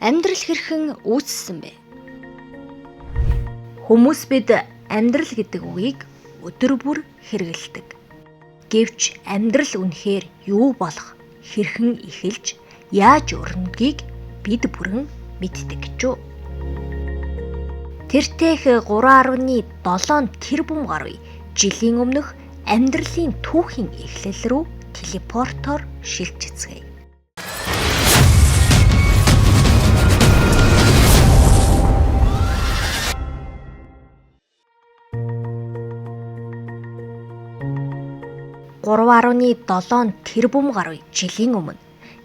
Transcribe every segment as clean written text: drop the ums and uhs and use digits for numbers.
Амьдрал хэрхэн үүссэн бэ? Хүмүүс бид амьдрал гэдэг үгийг өдөр бүр хэрэглэдэг. Гэвч амьдрал үнэхээр юу болох, хэрхэн эхэлж, яаж өрнөгийг бид бүрэн мэддэг ч үү. Тэртех 3.7 тэрбум гаруй жилийн өмнөх амьдралын түүхийн эхлэл рүү телепортоор шилжицгээе. $3.7 тэрбум гаруй жилийн өмнө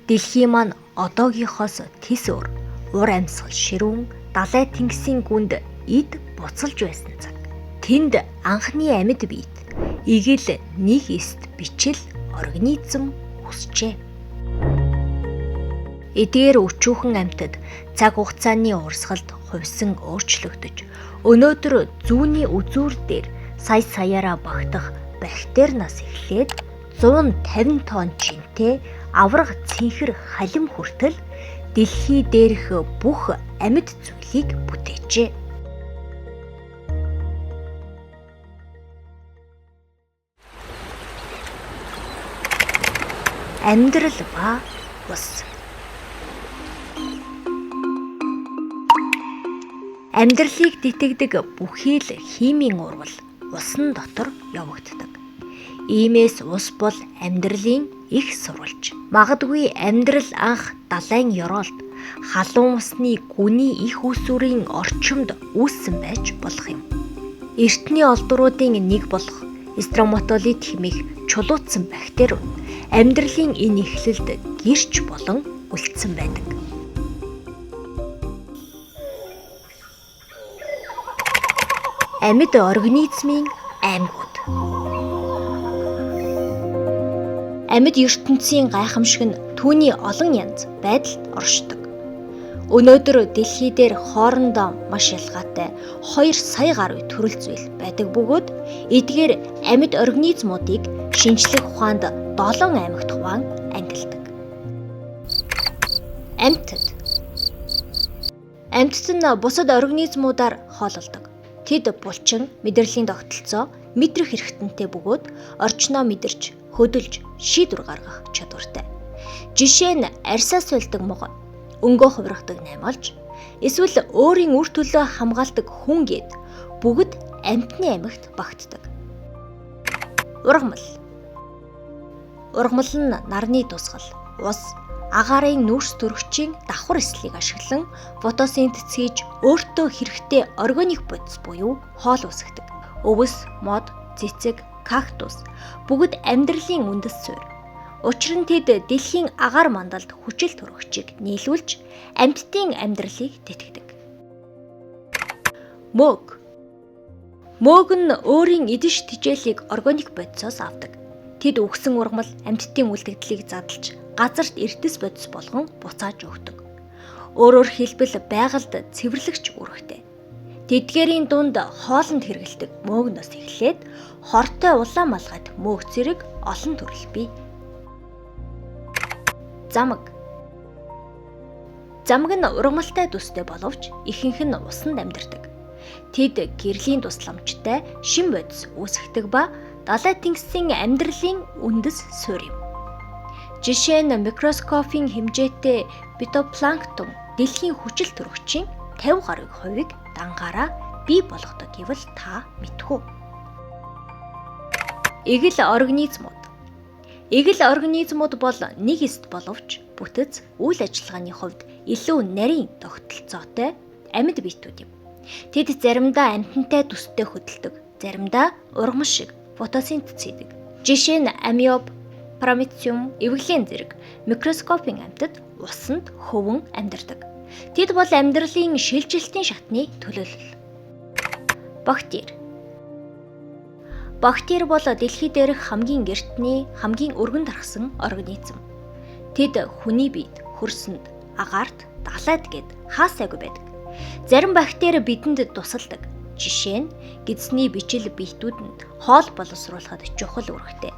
дэлхий маань одоогийнхоос тис өөр ур амьсгал ширүүн далай тэнгисийн гүнд эд буцалж байсан цаг. Тэнд анхны амьд биет игэл нэг эст бичил организм үсчээ. Эдгээр өчүүхэн амьтад цаг хугацааны урсгалд хувьсан өөрчлөгдөж өнөөдөр зүүнний үзүүр дээр сая саяараа багтах бактериас эхлээд 150 тонн жинтэй авраг цэнхэр халим хүртэл дэлхий дээрх бүх амьд зүйлийг бүтээжээ. Амьдрал ба ус. Амьдралыг дитэгдэг бүхий л химийн урвал усан дотор явагддаг. Иймээс ус бол амьдралын их сурвалж. Магадгүй амьдрал анх далайн ёроолд халуун усны гүний их үүсвэрийн орчимд үүссэн байж болох юм. Эртний олдруудын нэг болох строматолит хэмээх чулуутсан бактериуд амьдралын энэ эхлэлд гэрч болон үлдсэн байдаг. Амьд организмын аймагуд. Амьд ертөнцийн гайхамшиг нь түүний олон янз байдалд оршдог. Өнөөдөр дэлхий дээр хоорондоо маш ялгаатай 2 сая гаруй төрөл зүйл байдаг бөгөөд эдгээр амьд организмуудыг шинжлэх ухаанд 7 аймагт хуваан ангилдаг. Амьтад. Амьтад нь бусад организмуудаар хоололдог. Тэд булчин, мэдрэлийн тогтолцоо мэдрэх хэрэгтэнтэй бөгөөд орчноо мэдэрч, хөдөлж, шийдвэр гаргах чадвартай. Жишээ нь арьсаас суулдаг мог, өнгөө хувиргадаг наймаалж, эсвэл өөрийн үр төлөө хамгаалдаг хүн гээд бүгд амьтны аймагт багтдаг. Ургамал. Ургамал нь нарны тусгал, ус, агаарын нүүрс төрөгчийн давхар эслийг ашиглан фотосинтез хийж өөртөө хэрэгтэй органик бодис буюу хоол үүсгэдэг. Өвс, мод, цэцэг, кактус бүгд амьдралын үндэс суурь. Учир нь тэд дэлхийн агаар мандалд хүчил төрөгчийг нийлүүлж амьтдын амьдралыг тэтгэдэг. Мөг. Мөг нь өөрийн эдэш тижээлийг органик бодисоос авдаг. Тэд үхсэн ургамал амьтдын үлдэгдлийг задлж газарт эрдэс бодис болгон буцааж өгдөг. Өөрөөр хэлбэл байгальд цэвэрлэгч үүрэгтэй. Тэдгээрийн дунд хоолнд хэрэглэдэг мөөгнөөс эхлээд хортой улаан малгайд мөг зэрэг олон төрөл бий. Замаг. Замаг нь ургамалтай төстэй боловч ихэнх нь усанд амьдардаг. Тэд гэрлийн тусламжтай шин бодис үүсгдэг ба далай тэнгисийн амьдралын үндэс суурь юм. Жишээ нь микроскопийн хэмжээтэй фитопланктон дэлхийн хүчил төрөгчийн 50 гаруй хувийг дангаараа бий болгодог гэвэл та мэдхүү. Игэл организмууд. Игэл организмууд бол нэг эст боловч бүтэц үйл ажиллагааны хувьд илүү нарийн тогтолцоотой амьд биетүүд юм. Тэд заримдаа амьтантай төстэй хөдөлдөг, заримдаа ургамал шиг фотосинтез хийдэг. Жишээ нь амиоб, Промециум, эвглен зэрэг микроскопийн амьтад усанд хөвөн амьдардаг. Тэд бол амьдралын шилжилтийн шатны төлөөлөл. Бактери. Бактери бол дэлхий дээрх хамгийн эртний, хамгийн өргөн тархсан организм. Тэд хүний биед, хөрсөнд, агаарт, далайд гээд хаасайгүй байдаг. Зарим бактери бидэнд тусалдаг. Жишээ нь гидсний бичил биетүүдэнд хоол боловсруулахад чухал үүрэгтэй.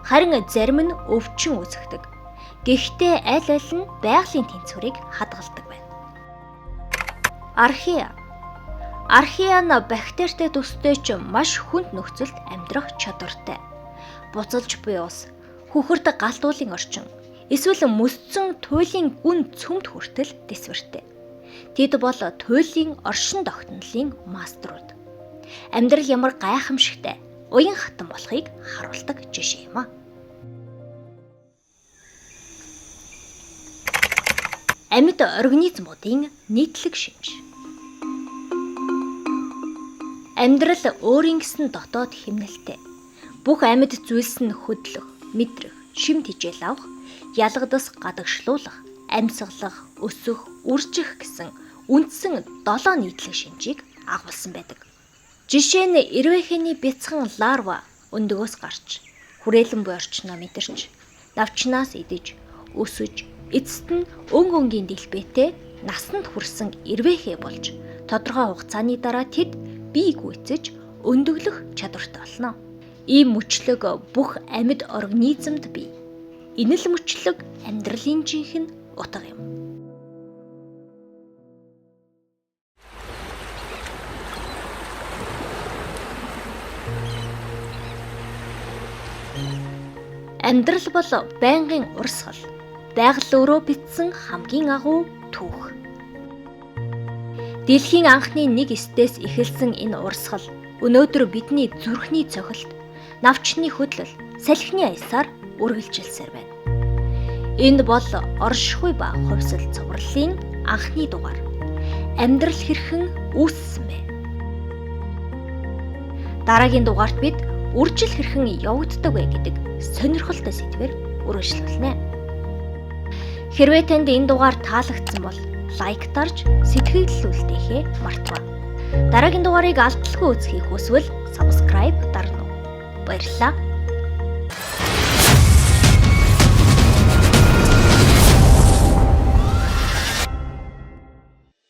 Харин зарим нь өвчин үүсгдэг. Гэхдээ аль аль нь байгалийн тэнцвэрийг хадгалдаг байна. Археа. Археа нь бактеритэй төстэй ч маш хүнд нөхцөлд амьдрах чадвартай. Буцалж буй ус, хөхөрт галтуулын орчин, эсвэл мөсцөн туйлын гүн цөмд хүртэл дэсвэртэй. Тэд бол туйлын оршин тогтнолын мастерууд. Амьдрал ямар гайхамшигтай, уян хатан болохыг харуулдаг жишээ юм а. Амьд организмуудын нийтлэг шинж. Амьдрал өөрийн гэсэн дотоод хэмнэлтэй. Бүх амьд зүйлс нь хөдлөх, мэдрэх, шимт хичээл авах, ялгадас гадагшлуулах, амьсгалах, өсөх, үржих гэсэн үндсэн 7 нийтлэг шинжийг агуулсан байдаг. Жишээ нь эрвээхний бяцхан ларва өндөгөөс гарч, хүрээлэн буй орчноо мэдэрч, навчнаас идэж, өсөж, эцэст нь өнгийн дэлбэтэй насанд хүрсэн эрвээхэй болж, тодорхой хугацааны дараа тэд бие гүйцэж, өндөглөх чадвартай болно. Ийм мөчлөг бүх амьд организмд бий. Энэ л мөчлөг амьдралын жинхэнэ утга юм. Амьдрал бол байнгын урсгал. Байгаль өөрөө битсэн хамгийн агуу түүх. Дэлхийн анхны 1-9-ээс эхэлсэн энэ урсгал өнөөдөр бидний зүрхний цохилт, навчны хөдлөл, салхины аясаар үргэлжилсээр байна. Энэ бол оршихуй ба хувьсэл цувралын анхны дугаар. Амьдрал хэрхэн үүссэн бэ? Дараагийн дугаарт бид үржил хэрхэн явагддаг вэ гэдэг сонирхолтой сэдвээр үргэлжлүүлнэ. Хэрвээ танд энэ дугаар таалагдсан бол лайк дарж сэтгэл үлдээхээ мартаваа. Дараагийн дугаарыг алдалгүй үзхийг хүсвэл subscribe дарна уу. Баярлалаа.